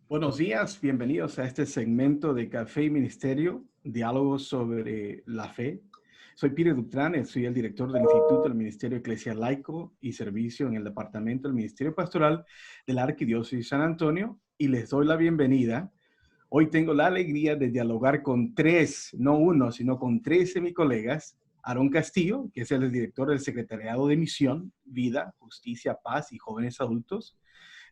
Buenos días, bienvenidos a este segmento de Café y Ministerio, diálogos sobre la fe. Soy Peter Dutrán, soy el director del Instituto del Ministerio Eclesial Laico y Servicio en el Departamento del Ministerio Pastoral de la Arquidiócesis de San Antonio y les doy la bienvenida. Hoy tengo la alegría de dialogar con tres, no uno, sino con tres de mis colegas. Aarón Castillo, que es el director del Secretariado de Misión, Vida, Justicia, Paz y Jóvenes Adultos.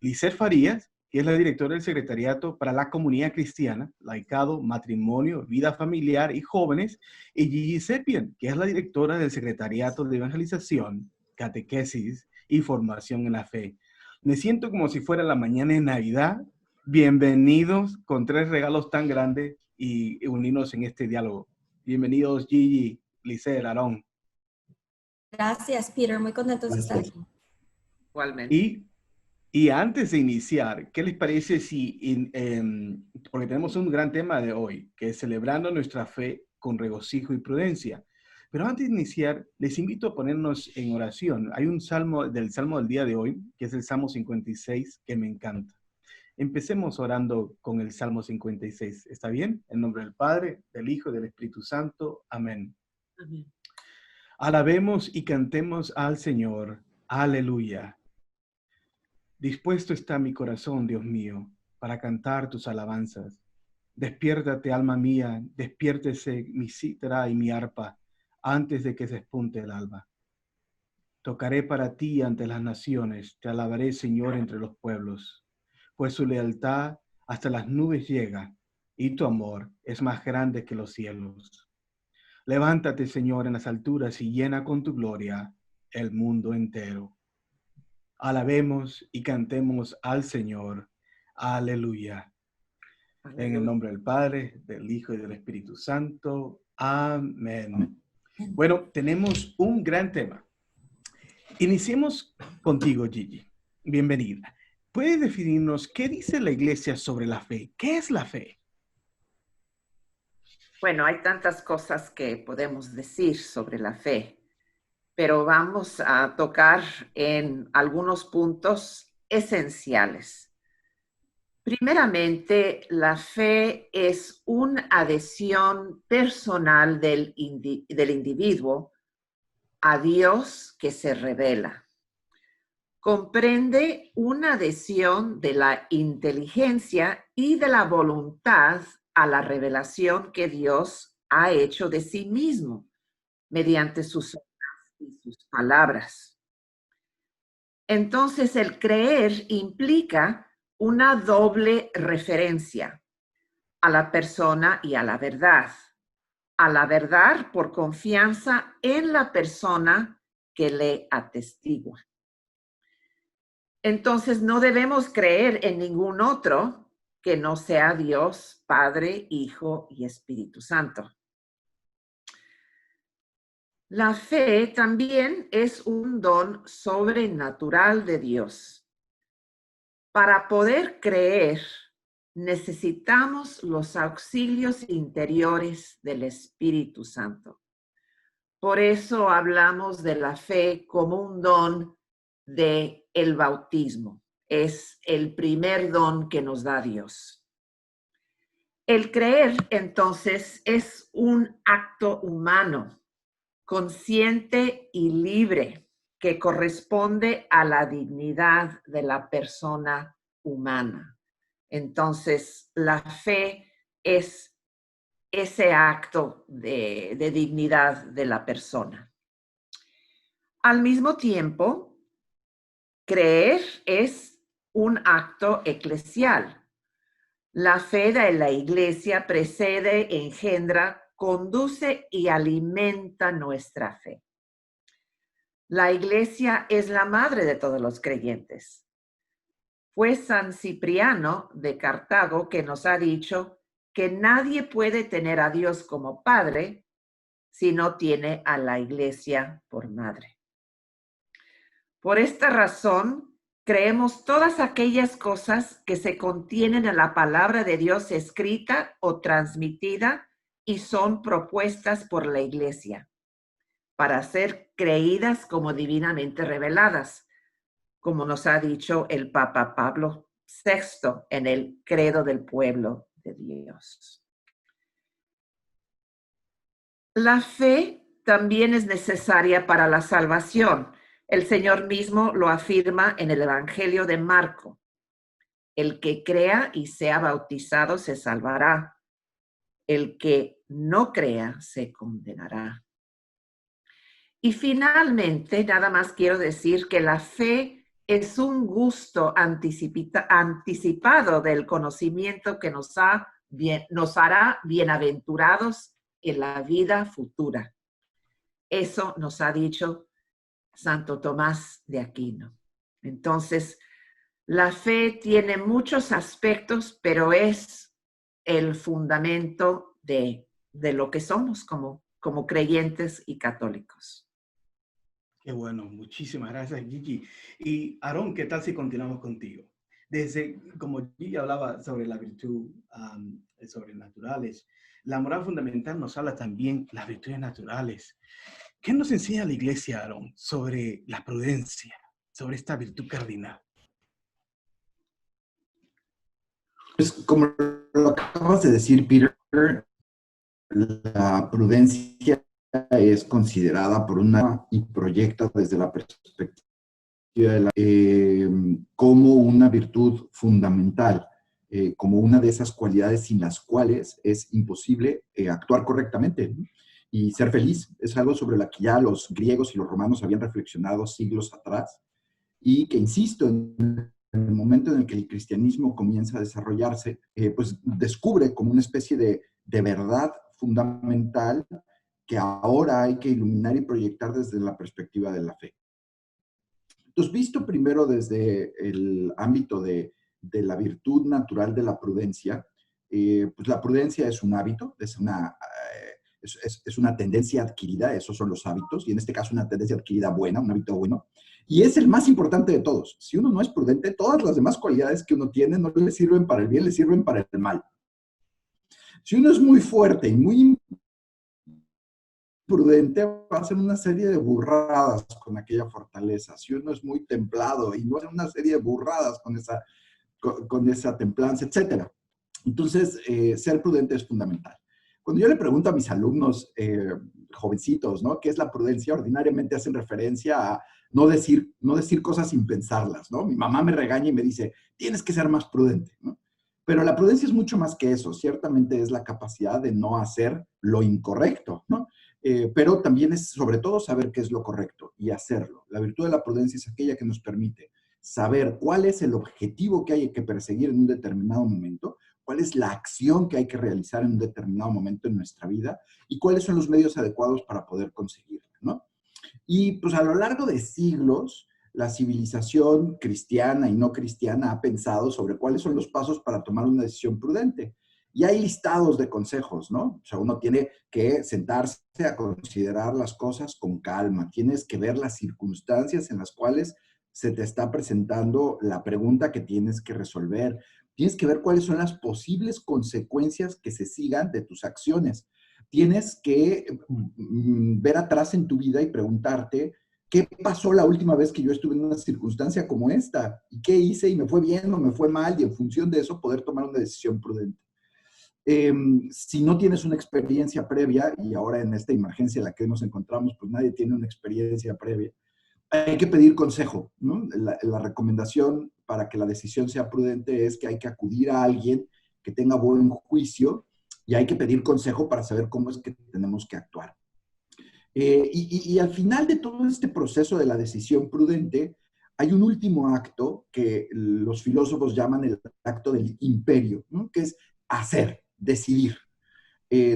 Lisset Farías, que es la directora del Secretariado para la Comunidad Cristiana, Laicado, Matrimonio, Vida Familiar y Jóvenes, y Gigi Sepien, que es la directora del Secretariado de Evangelización, Catequesis y Formación en la Fe. Me siento como si fuera la mañana de Navidad. Bienvenidos con tres regalos tan grandes y unirnos en este diálogo. Bienvenidos Gigi, Lisset, Aarón. Gracias, Peter. Muy contentos de estar aquí. Igualmente. Y antes de iniciar, ¿qué les parece si, porque tenemos un gran tema de hoy, que es celebrando nuestra fe con regocijo y prudencia? Pero antes de iniciar, les invito a ponernos en oración. Hay un salmo del día de hoy, que es el Salmo 56, que me encanta. Empecemos orando con el Salmo 56. ¿Está bien? En nombre del Padre, del Hijo y del Espíritu Santo. Amén. Amén. Alabemos y cantemos al Señor. Aleluya. Dispuesto está mi corazón, Dios mío, para cantar tus alabanzas. Despiértate, alma mía, despiértese mi cítara y mi arpa, antes de que se despunte el alba. Tocaré para ti ante las naciones, te alabaré, Señor, entre los pueblos, pues su lealtad hasta las nubes llega, y tu amor es más grande que los cielos. Levántate, Señor, en las alturas y llena con tu gloria el mundo entero. Alabemos y cantemos al Señor. Aleluya. En el nombre del Padre, del Hijo y del Espíritu Santo. Amén. Bueno, tenemos un gran tema. Iniciemos contigo, Gigi. Bienvenida. ¿Puedes definirnos qué dice la Iglesia sobre la fe? ¿Qué es la fe? Bueno, hay tantas cosas que podemos decir sobre la fe, pero vamos a tocar en algunos puntos esenciales. Primeramente, la fe es una adhesión personal del individuo a Dios que se revela. Comprende una adhesión de la inteligencia y de la voluntad a la revelación que Dios ha hecho de sí mismo mediante sus obras y sus palabras. Entonces, el creer implica una doble referencia a la persona y a la verdad. A la verdad por confianza en la persona que le atestigua. Entonces, no debemos creer en ningún otro que no sea Dios, Padre, Hijo y Espíritu Santo. La fe también es un don sobrenatural de Dios. Para poder creer, necesitamos los auxilios interiores del Espíritu Santo. Por eso hablamos de la fe como un don del bautismo. Es el primer don que nos da Dios. El creer, entonces, es un acto humano, consciente y libre, que corresponde a la dignidad de la persona humana. Entonces, la fe es ese acto de dignidad de la persona. Al mismo tiempo, creer es un acto eclesial. La fe de la Iglesia precede, engendra, conduce y alimenta nuestra fe. La Iglesia es la madre de todos los creyentes. Fue San Cipriano de Cartago que nos ha dicho que nadie puede tener a Dios como padre si no tiene a la Iglesia por madre. Por esta razón, creemos todas aquellas cosas que se contienen en la palabra de Dios escrita o transmitida y son propuestas por la Iglesia para ser creídas como divinamente reveladas, como nos ha dicho el Papa Pablo sexto en el credo del pueblo de Dios. La fe también es necesaria para la salvación. El Señor mismo lo afirma en el Evangelio de Marco. El que crea y sea bautizado se salvará. El que no crea se condenará. Y finalmente, nada más quiero decir que la fe es un gusto anticipado del conocimiento que nos hará bienaventurados en la vida futura. Eso nos ha dicho Santo Tomás de Aquino. Entonces, la fe tiene muchos aspectos, pero es el fundamento de lo que somos como creyentes y católicos. Qué bueno, muchísimas gracias, Gigi. Y Aarón, ¿qué tal si continuamos contigo? Como Gigi hablaba sobre la virtud sobrenaturales, la moral fundamental nos habla también las virtudes naturales. ¿Qué nos enseña la Iglesia, Aarón, sobre la prudencia, sobre esta virtud cardinal? Pues como lo acabas de decir, Peter, la prudencia es considerada por una y proyecta desde la perspectiva como una virtud fundamental, como una de esas cualidades sin las cuales es imposible actuar correctamente, ¿no? Y ser feliz. Es algo sobre la que ya los griegos y los romanos habían reflexionado siglos atrás y que, insisto, en el momento en el que el cristianismo comienza a desarrollarse, pues descubre como una especie de verdad fundamental que ahora hay que iluminar y proyectar desde la perspectiva de la fe. Entonces, visto primero desde el ámbito de la virtud natural de la prudencia, pues la prudencia es un hábito, es una tendencia adquirida, esos son los hábitos, y en este caso una tendencia adquirida buena, un hábito bueno, y es el más importante de todos. Si uno no es prudente, todas las demás cualidades que uno tiene no le sirven para el bien, le sirven para el mal. Si uno es muy fuerte y muy prudente, va a hacer una serie de burradas con aquella fortaleza. Si uno es muy templado y no hace una serie de burradas con esa templanza, etc. Entonces, ser prudente es fundamental. Cuando yo le pregunto a mis alumnos jovencitos, ¿no?, ¿qué es la prudencia? Ordinariamente hacen referencia a no decir cosas sin pensarlas, ¿no? Mi mamá me regaña y me dice, tienes que ser más prudente, ¿no? Pero la prudencia es mucho más que eso. Ciertamente es la capacidad de no hacer lo incorrecto, ¿no? Pero también es, sobre todo, saber qué es lo correcto y hacerlo. La virtud de la prudencia es aquella que nos permite saber cuál es el objetivo que hay que perseguir en un determinado momento, cuál es la acción que hay que realizar en un determinado momento en nuestra vida y cuáles son los medios adecuados para poder conseguirlo, ¿no? Y pues a lo largo de siglos, la civilización cristiana y no cristiana ha pensado sobre cuáles son los pasos para tomar una decisión prudente. Y hay listados de consejos, ¿no? O sea, uno tiene que sentarse a considerar las cosas con calma. Tienes que ver las circunstancias en las cuales se te está presentando la pregunta que tienes que resolver. Tienes que ver cuáles son las posibles consecuencias que se sigan de tus acciones. Tienes que ver atrás en tu vida y preguntarte, ¿qué pasó la última vez que yo estuve en una circunstancia como esta? ¿Y qué hice? ¿Y me fue bien o me fue mal? Y en función de eso poder tomar una decisión prudente. Si no tienes una experiencia previa, y ahora en esta emergencia en la que nos encontramos, pues nadie tiene una experiencia previa, hay que pedir consejo, ¿no? La recomendación para que la decisión sea prudente es que hay que acudir a alguien que tenga buen juicio y hay que pedir consejo para saber cómo es que tenemos que actuar. Y al final de todo este proceso de la decisión prudente, hay un último acto que los filósofos llaman el acto del imperio, ¿no?, que es hacer, decidir.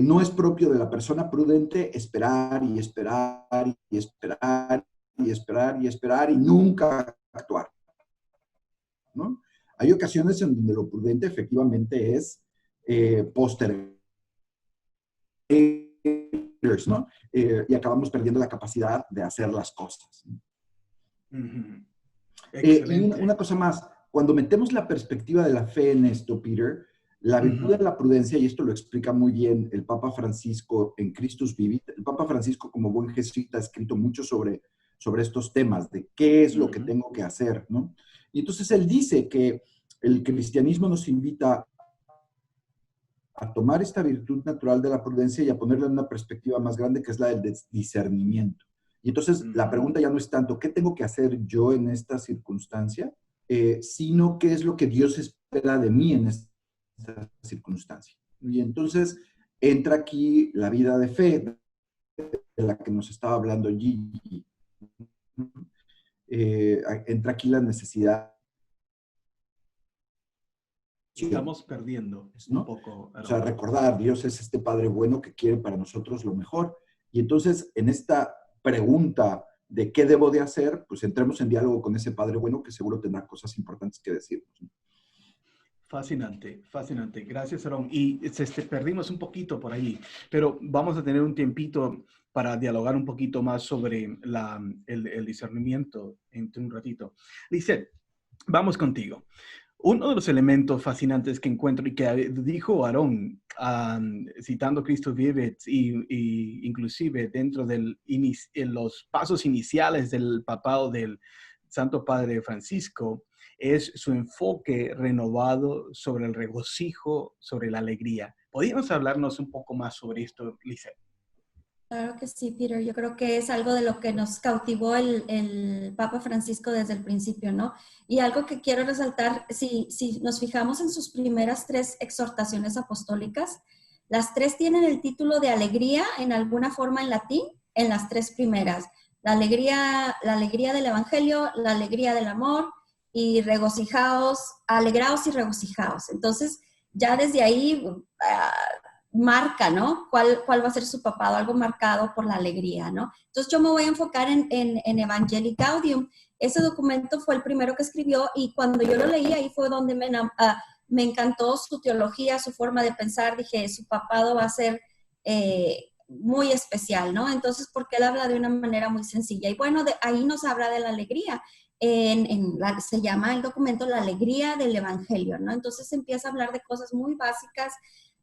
No es propio de la persona prudente esperar y esperar y esperar y esperar y esperar y nunca actuar, ¿no? Hay ocasiones en donde lo prudente efectivamente es postergar, ¿no? Y acabamos perdiendo la capacidad de hacer las cosas. Uh-huh. Y una cosa más, cuando metemos la perspectiva de la fe en esto, Peter, la virtud de la prudencia, y esto lo explica muy bien el Papa Francisco en Christus Vivit. El Papa Francisco, como buen jesuita, ha escrito mucho sobre estos temas de qué es lo que tengo que hacer, ¿no? Y entonces él dice que El cristianismo nos invita a tomar esta virtud natural de la prudencia y a ponerla en una perspectiva más grande, que es la del discernimiento. Y entonces la pregunta ya no es tanto, ¿qué tengo que hacer yo en esta circunstancia? Sino qué es lo que Dios espera de mí en esta circunstancia. Y entonces entra aquí la vida de fe, de la que nos estaba hablando Gigi. Entra aquí la necesidad. Estamos perdiendo, ¿no? Un poco. O sea, recordar, Dios es este Padre bueno que quiere para nosotros lo mejor. Y entonces, en esta pregunta de qué debo de hacer, pues entremos en diálogo con ese Padre bueno que seguro tendrá cosas importantes que decirnos, ¿no? Fascinante, fascinante. Gracias, Aarón. Y perdimos un poquito por allí, pero vamos a tener un tiempito para dialogar un poquito más sobre el discernimiento en un ratito. Lisette, vamos contigo. Uno de los elementos fascinantes que encuentro y que dijo Aarón, citando Cristo vive, y inclusive dentro en los pasos iniciales del papado del Santo Padre Francisco, es su enfoque renovado sobre el regocijo, sobre la alegría. ¿Podríamos hablarnos un poco más sobre esto, Lisette? Claro que sí, Peter. Yo creo que es algo de lo que nos cautivó el Papa Francisco desde el principio, ¿no? Y algo que quiero resaltar, si nos fijamos en sus primeras 3 exhortaciones apostólicas, las 3 tienen el título de alegría en alguna forma en latín, en las 3 primeras. La alegría del Evangelio, la alegría del amor y regocijaos, alegraos y regocijaos. Entonces, ya desde ahí marca, ¿no? ¿Cuál va a ser su papado? Algo marcado por la alegría, ¿no? Entonces yo me voy a enfocar en Evangelii Gaudium. Ese documento fue el primero que escribió y cuando yo lo leí ahí fue donde me encantó su teología, su forma de pensar. Dije, su papado va a ser muy especial, ¿no? Entonces, porque él habla de una manera muy sencilla. Y bueno, ahí nos habla de la alegría. Se llama el documento La alegría del Evangelio, ¿no? Entonces empieza a hablar de cosas muy básicas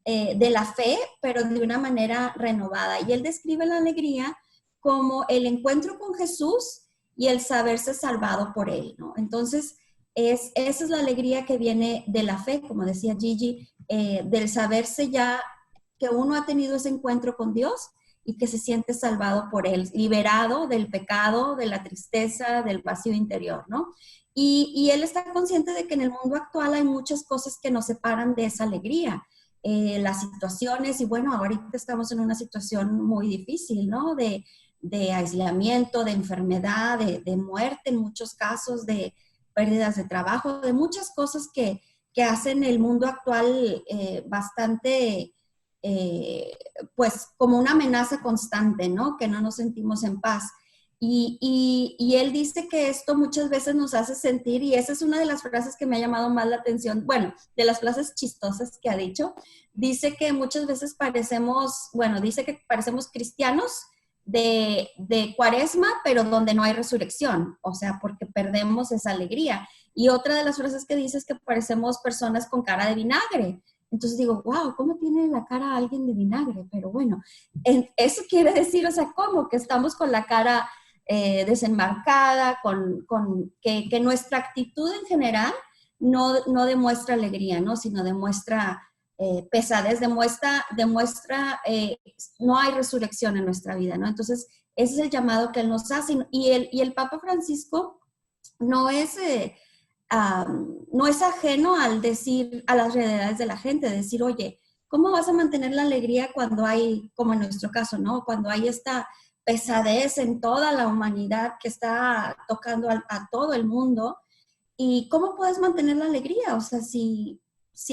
de la fe, pero de una manera renovada. Y él describe la alegría como el encuentro con Jesús y el saberse salvado por él, ¿no? Entonces, esa es la alegría que viene de la fe, como decía Gigi, del saberse ya que uno ha tenido ese encuentro con Dios y que se siente salvado por él, liberado del pecado, de la tristeza, del vacío interior, ¿no? Y él está consciente de que en el mundo actual hay muchas cosas que nos separan de esa alegría. Las situaciones, y bueno, ahorita estamos en una situación muy difícil, ¿no? De aislamiento, de enfermedad, de muerte en muchos casos, de pérdidas de trabajo, de muchas cosas que hacen el mundo actual bastante, pues, como una amenaza constante, ¿no? Que no nos sentimos en paz. Y él dice que esto muchas veces nos hace sentir, y esa es una de las frases que me ha llamado más la atención, bueno, de las frases chistosas que ha dicho, dice que muchas veces parecemos cristianos de Cuaresma, pero donde no hay resurrección, o sea, porque perdemos esa alegría. Y otra de las frases que dice es que parecemos personas con cara de vinagre. Entonces digo, wow, ¿cómo tiene la cara alguien de vinagre? Pero bueno, eso quiere decir, o sea, ¿cómo? Que estamos con la cara desenmarcada, que nuestra actitud en general no demuestra alegría, ¿no? Sino demuestra pesadez, demuestra no hay resurrección en nuestra vida, ¿no? Entonces, ese es el llamado que él nos hace. Y el Papa Francisco no es ajeno al decir a las realidades de la gente, decir, oye, ¿cómo vas a mantener la alegría cuando hay, como en nuestro caso, ¿no? Cuando hay esta pesadez en toda la humanidad que está tocando a todo el mundo. ¿Y cómo puedes mantener la alegría? O sea, si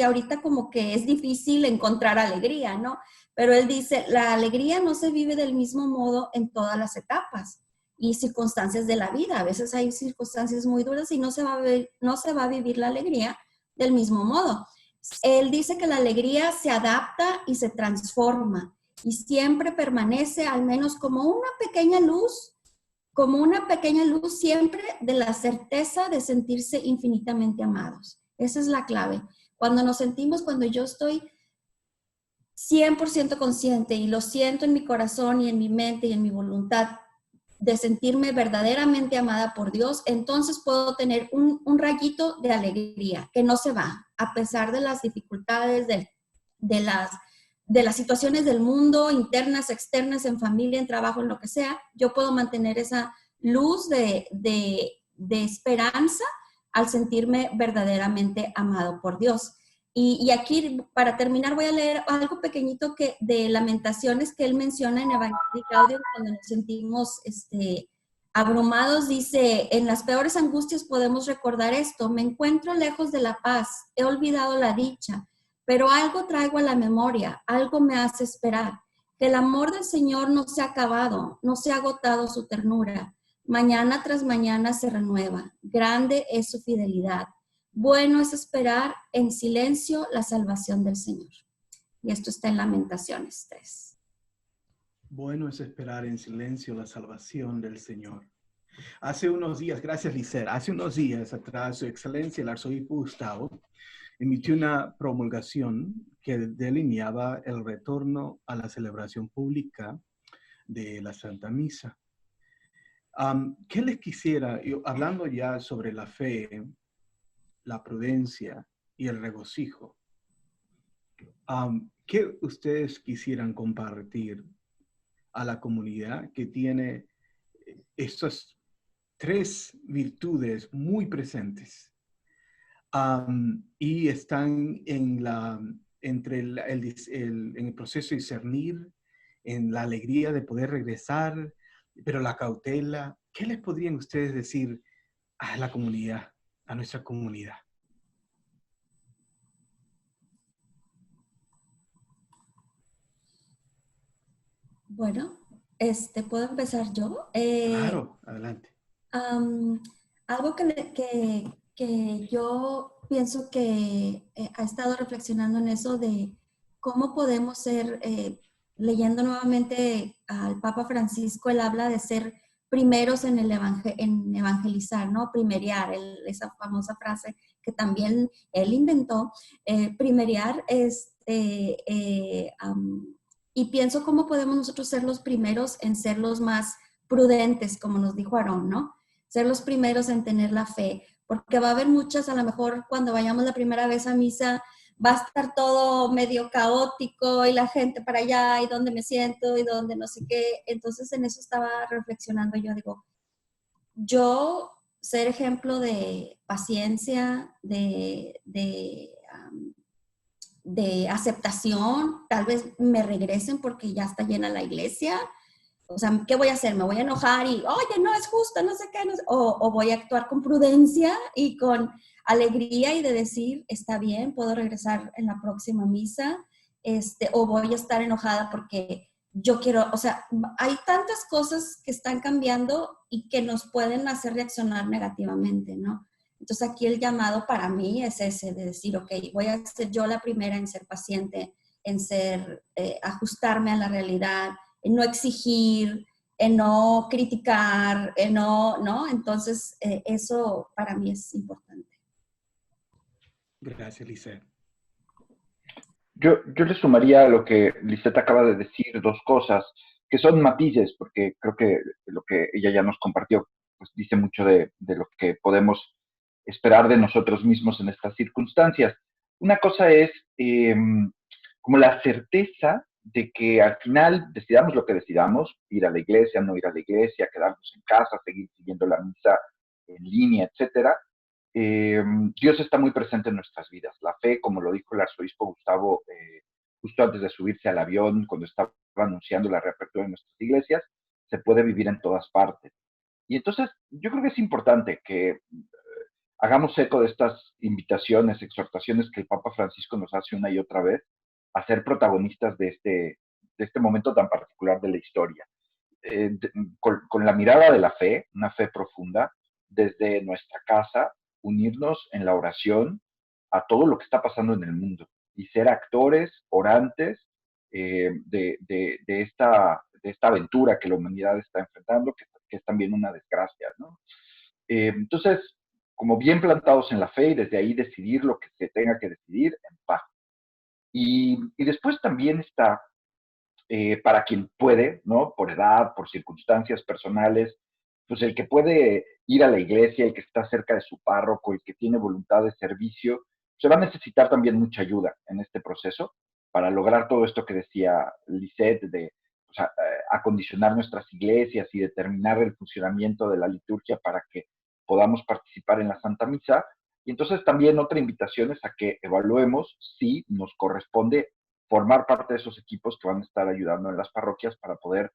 ahorita como que es difícil encontrar alegría, ¿no? Pero él dice, la alegría no se vive del mismo modo en todas las etapas y circunstancias de la vida. A veces hay circunstancias muy duras y no se va a vivir la alegría del mismo modo. Él dice que la alegría se adapta y se transforma y siempre permanece al menos como una pequeña luz siempre de la certeza de sentirse infinitamente amados. Esa es la clave. Cuando yo estoy 100% consciente y lo siento en mi corazón y en mi mente y en mi voluntad de sentirme verdaderamente amada por Dios, entonces puedo tener un rayito de alegría que no se va, a pesar de las dificultades, de las situaciones del mundo, internas, externas, en familia, en trabajo, en lo que sea. Yo puedo mantener esa luz de esperanza al sentirme verdaderamente amado por Dios. Y aquí, para terminar, voy a leer algo pequeñito de Lamentaciones que él menciona en Evangelii Gaudium cuando nos sentimos abrumados. Dice, en las peores angustias podemos recordar esto: me encuentro lejos de la paz, he olvidado la dicha, pero algo traigo a la memoria, algo me hace esperar, que el amor del Señor no se ha acabado, no se ha agotado su ternura. Mañana tras mañana se renueva, grande es su fidelidad. Bueno es esperar en silencio la salvación del Señor. Y esto está en Lamentaciones 3. Bueno es esperar en silencio la salvación del Señor. Hace unos días, gracias Licer, hace unos días atrás, Su Excelencia el Arzobispo Gustavo emitió una promulgación que delineaba el retorno a la celebración pública de la Santa Misa. ¿Qué les quisiera, hablando ya sobre la fe, la prudencia y el regocijo, qué ustedes quisieran compartir a la comunidad que tiene estas tres virtudes muy presentes y están en el proceso de discernir, en la alegría de poder regresar, pero la cautela? ¿Qué les podrían ustedes decir a la comunidad, a nuestra comunidad? Bueno, ¿puedo empezar yo? Claro, adelante. Algo que yo pienso que ha estado reflexionando en eso de cómo podemos ser, leyendo nuevamente al Papa Francisco, él habla de ser primeros en en evangelizar, ¿no? Primeriar, esa famosa frase que también él inventó, primeriar, y pienso cómo podemos nosotros ser los primeros en ser los más prudentes, como nos dijo Aarón, ¿no? Ser los primeros en tener la fe, porque va a haber muchas, a lo mejor cuando vayamos la primera vez a misa, va a estar todo medio caótico y la gente para allá y dónde me siento y dónde no sé qué. Entonces en eso estaba reflexionando yo, digo, yo ser ejemplo de paciencia, de aceptación, tal vez me regresen porque ya está llena la iglesia. O sea, ¿qué voy a hacer? ¿Me voy a enojar y, oye, no es justo, no sé qué? No sé? O voy a actuar con prudencia y con alegría y de decir, está bien, puedo regresar en la próxima misa, o voy a estar enojada porque yo quiero, o sea, hay tantas cosas que están cambiando y que nos pueden hacer reaccionar negativamente, ¿no? Entonces aquí el llamado para mí es ese, de decir, ok, voy a ser yo la primera en ser paciente, en ser, ajustarme a la realidad, en no exigir, en no criticar, en ¿no? Entonces, eso para mí es importante. Gracias, Lisette. Yo le sumaría a lo que Lisette acaba de decir dos cosas, que son matices, porque creo que lo que ella ya nos compartió pues dice mucho de lo que podemos esperar de nosotros mismos en estas circunstancias. Una cosa es como la certeza de que al final decidamos lo que decidamos, ir a la iglesia, no ir a la iglesia, quedarnos en casa, seguir siguiendo la misa en línea, etcétera. Dios está muy presente en nuestras vidas. La fe, como lo dijo el arzobispo Gustavo justo antes de subirse al avión, cuando estaba anunciando la reapertura de nuestras iglesias, se puede vivir en todas partes. Y entonces, yo creo que es importante que hagamos eco de estas invitaciones, exhortaciones que el Papa Francisco nos hace una y otra vez a ser protagonistas de este momento tan particular de la historia. Con la mirada de la fe, una fe profunda, desde nuestra casa, unirnos en la oración a todo lo que está pasando en el mundo y ser actores, orantes de esta aventura que la humanidad está enfrentando, que es también una desgracia, ¿no? Entonces, como bien plantados en la fe y desde ahí decidir lo que se tenga que decidir en paz. Y después también está, para quien puede, ¿no? Por edad, por circunstancias personales, pues el que puede ir a la iglesia, el que está cerca de su párroco, el que tiene voluntad de servicio, se va a necesitar también mucha ayuda en este proceso para lograr todo esto que decía Lisette, de pues, acondicionar nuestras iglesias y determinar el funcionamiento de la liturgia para que podamos participar en la Santa Misa. Y entonces también otra invitación es a que evaluemos si nos corresponde formar parte de esos equipos que van a estar ayudando en las parroquias para poder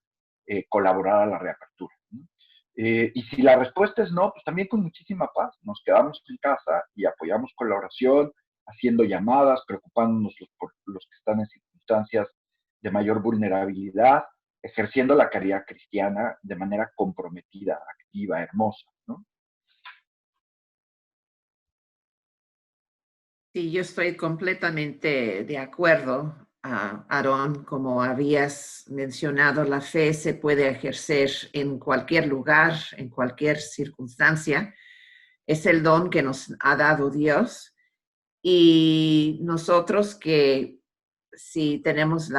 colaborar a la reapertura, ¿no? Y si la respuesta es no, pues también con muchísima paz. Nos quedamos en casa y apoyamos con la oración, haciendo llamadas, preocupándonos por los que están en circunstancias de mayor vulnerabilidad, ejerciendo la caridad cristiana de manera comprometida, activa, hermosa, ¿no? Sí, yo estoy completamente de acuerdo, Aarón. Como habías mencionado, la fe se puede ejercer en cualquier lugar, en cualquier circunstancia. Es el don que nos ha dado Dios. Y nosotros que si tenemos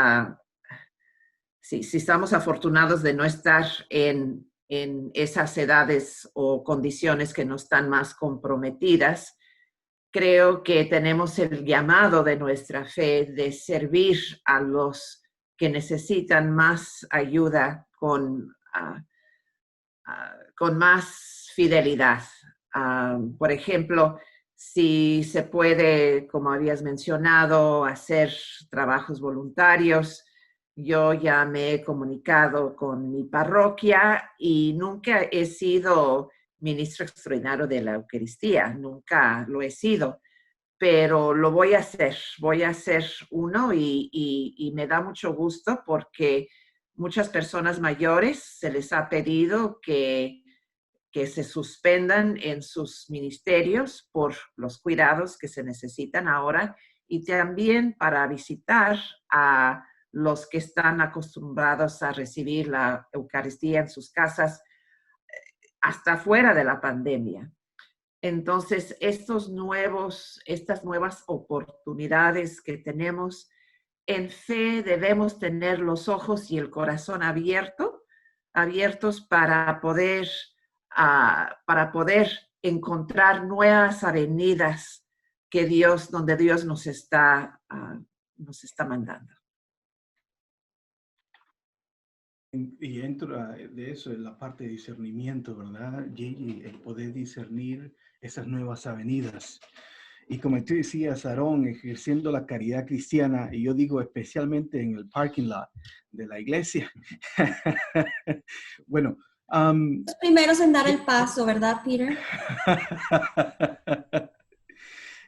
si estamos afortunados de no estar en esas edades o condiciones que no están más comprometidas, creo que tenemos el llamado de nuestra fe de servir a los que necesitan más ayuda con más fidelidad. Por ejemplo, si se puede, como habías mencionado, hacer trabajos voluntarios. Yo ya me he comunicado con mi parroquia y nunca he sido ministro extraordinario de la Eucaristía, nunca lo he sido, pero lo voy a hacer uno y me da mucho gusto porque muchas personas mayores se les ha pedido que se suspendan en sus ministerios por los cuidados que se necesitan ahora y también para visitar a los que están acostumbrados a recibir la Eucaristía en sus casas hasta fuera de la pandemia. Entonces, estas nuevas oportunidades que tenemos, en fe debemos tener los ojos y el corazón abiertos para poder encontrar nuevas avenidas donde Dios nos está mandando. Y dentro de eso, en la parte de discernimiento, ¿verdad, Gigi? El poder discernir esas nuevas avenidas. Y como tú decías, Aarón, ejerciendo la caridad cristiana, y yo digo especialmente en el parking lot de la iglesia. Bueno. Los primeros en dar el paso, ¿verdad, Peter?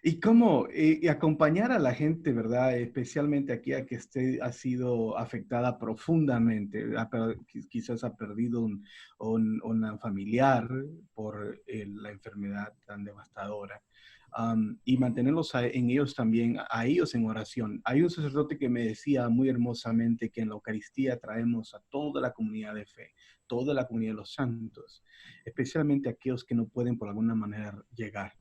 Y cómo y acompañar a la gente, ¿verdad? Especialmente aquí a que ha sido afectada profundamente, quizás ha perdido un familiar por la enfermedad tan devastadora. Y mantenerlos en ellos también, a ellos en oración. Hay un sacerdote que me decía muy hermosamente que en la Eucaristía traemos a toda la comunidad de fe, toda la comunidad de los santos, especialmente aquellos que no pueden por alguna manera llegar.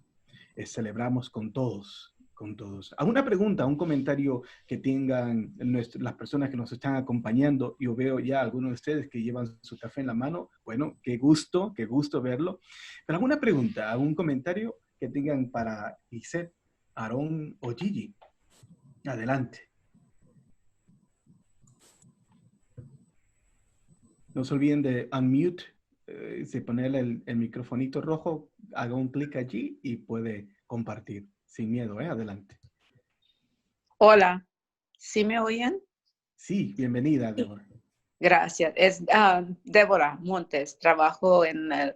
Celebramos con todos, con todos. ¿Alguna pregunta, un comentario que tengan las personas que nos están acompañando? Yo veo ya algunos de ustedes que llevan su café en la mano. Bueno, qué gusto verlo. Pero ¿alguna pregunta, algún comentario que tengan para Lisette, Aarón o Gigi? Adelante. No se olviden de unmute, de ponerle el microfonito rojo, haga un clic allí y puede compartir sin miedo, adelante. Hola, ¿sí me oyen? Sí, bienvenida, Débora. Gracias. Es Débora Montes, trabajo en el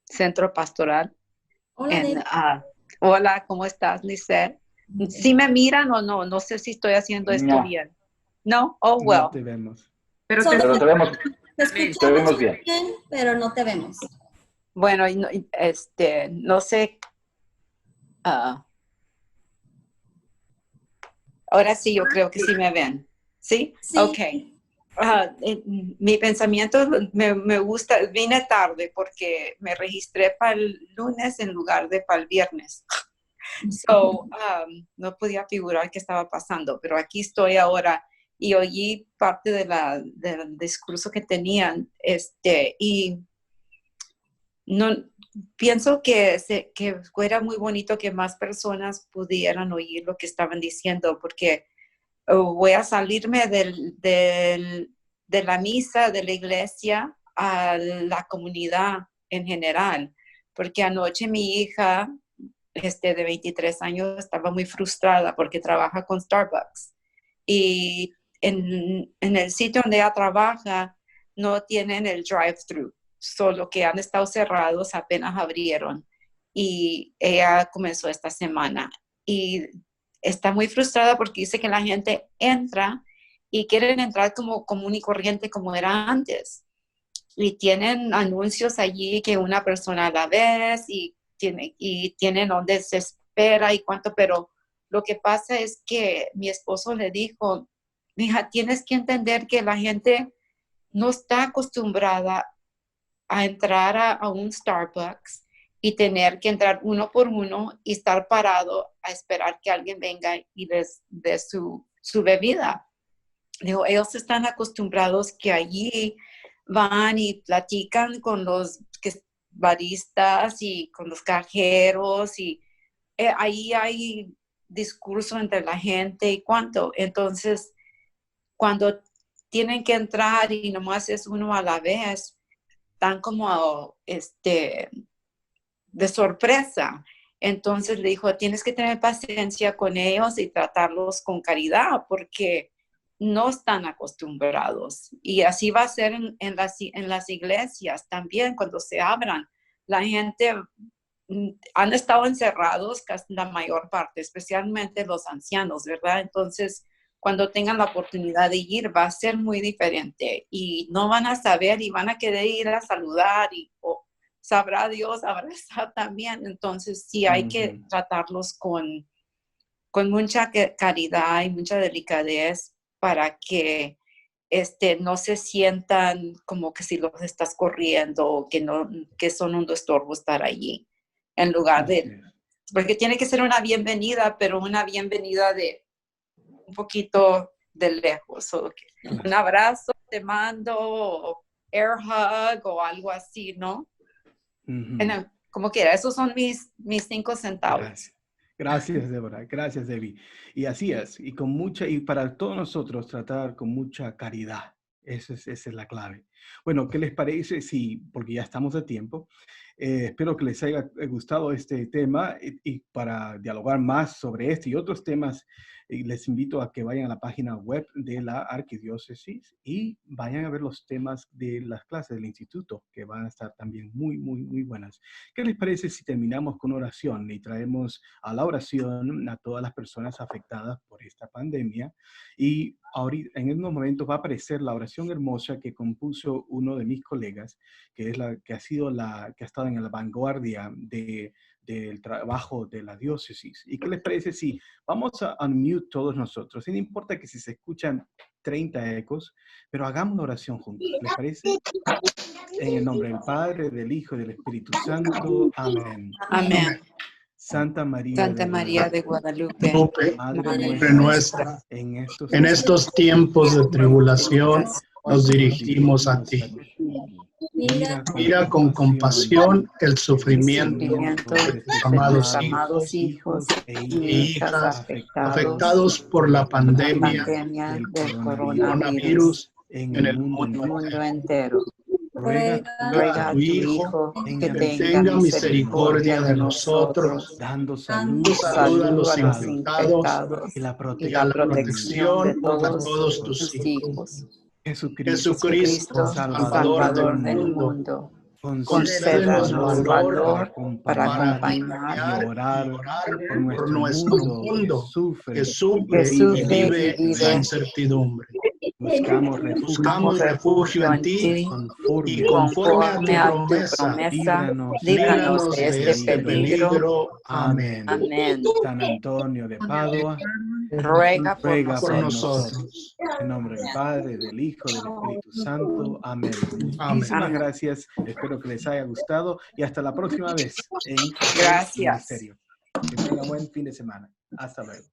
centro pastoral. Hola, hola, ¿cómo estás, Lisette? ¿Sí me miran o no? No sé si estoy haciendo esto bien. ¿No? Oh, well. No te vemos. Pero te vemos bien, pero no te vemos. Bueno, no sé. Ahora sí, yo creo que sí me ven. ¿Sí? Sí. Ok. Mi pensamiento me gusta. Vine tarde porque me registré para el lunes en lugar de para el viernes. No podía figurar qué estaba pasando, pero aquí estoy ahora y oí parte del discurso que tenían, y no, pienso que fuera muy bonito que más personas pudieran oír lo que estaban diciendo, porque voy a salirme de la misa, de la iglesia, a la comunidad en general, porque anoche mi hija de 23 años estaba muy frustrada porque trabaja con Starbucks y en el sitio donde ella trabaja no tienen el drive-thru, solo que han estado cerrados, apenas abrieron y ella comenzó esta semana y está muy frustrada porque dice que la gente entra y quieren entrar como común y corriente como era antes. Y tienen anuncios allí que una persona a la vez y tienen donde se espera y cuánto, pero lo que pasa es que mi esposo le dijo, mija, tienes que entender que la gente no está acostumbrada a entrar a un Starbucks y tener que entrar uno por uno y estar parado a esperar que alguien venga y les dé su bebida. Digo, ellos están acostumbrados que allí van y platican con los baristas y con los cajeros y ahí hay discurso entre la gente y cuánto. Entonces, cuando tienen que entrar y nomás es uno a la vez, están como de sorpresa. Entonces le dijo, tienes que tener paciencia con ellos y tratarlos con caridad porque no están acostumbrados. Y así va a ser en las iglesias también cuando se abran. La gente han estado encerrados casi la mayor parte, especialmente los ancianos, ¿verdad? Entonces, cuando tengan la oportunidad de ir, va a ser muy diferente y no van a saber y van a querer ir a saludar y sabrá Dios abrazar también. Entonces, sí hay que tratarlos con mucha caridad y mucha delicadez para que no se sientan como que si los estás corriendo o que son un estorbo estar allí. En lugar porque tiene que ser una bienvenida, pero una bienvenida de un poquito de lejos. Un abrazo, te mando, air hug o algo así, ¿no? Como quiera, esos son mis 5 centavos. Gracias, Débora. Gracias, Debbie. Y así es. Y para todos nosotros tratar con mucha caridad. Esa es la clave. Bueno, ¿qué les parece? Sí, porque ya estamos a tiempo. Espero que les haya gustado este tema y para dialogar más sobre este y otros temas, les invito a que vayan a la página web de la Arquidiócesis y vayan a ver los temas de las clases del instituto, que van a estar también muy, muy, muy buenas. ¿Qué les parece si terminamos con oración y traemos a la oración a todas las personas afectadas por esta pandemia? Y ahorita, en estos momentos va a aparecer la oración hermosa que compuso uno de mis colegas, que ha estado en la vanguardia del trabajo de la diócesis. ¿Y qué les parece si vamos a unmute todos nosotros? Y no importa que si se escuchan 30 ecos, pero hagamos la oración juntos. ¿Les parece? En el nombre del Padre, del Hijo y del Espíritu Santo. Amén. Amén. Santa María de Guadalupe, Madre nuestra, en estos tiempos de tribulación, nos dirigimos a ti. Mira con compasión el sufrimiento de tus amados hijos e hijas afectados por la pandemia del coronavirus en el mundo entero. Ruega a tu Hijo que tenga misericordia de nosotros, dando salud a los infectados y la protección de todos tus hijos. Jesucristo, Salvador del mundo, concédenos valor para acompañar y orar por nuestro mundo que sufre y vive la incertidumbre. Buscamos refugio en ti y conforme a tu promesa, líbranos de este peligro. Amén. San Antonio de Padua, ruega por nosotros. En nombre del Padre, del Hijo, del Espíritu Santo. Amén. Muchísimas gracias. Espero que les haya gustado y hasta la próxima vez en Gracias. Ministerio. Que tengan buen fin de semana. Hasta luego.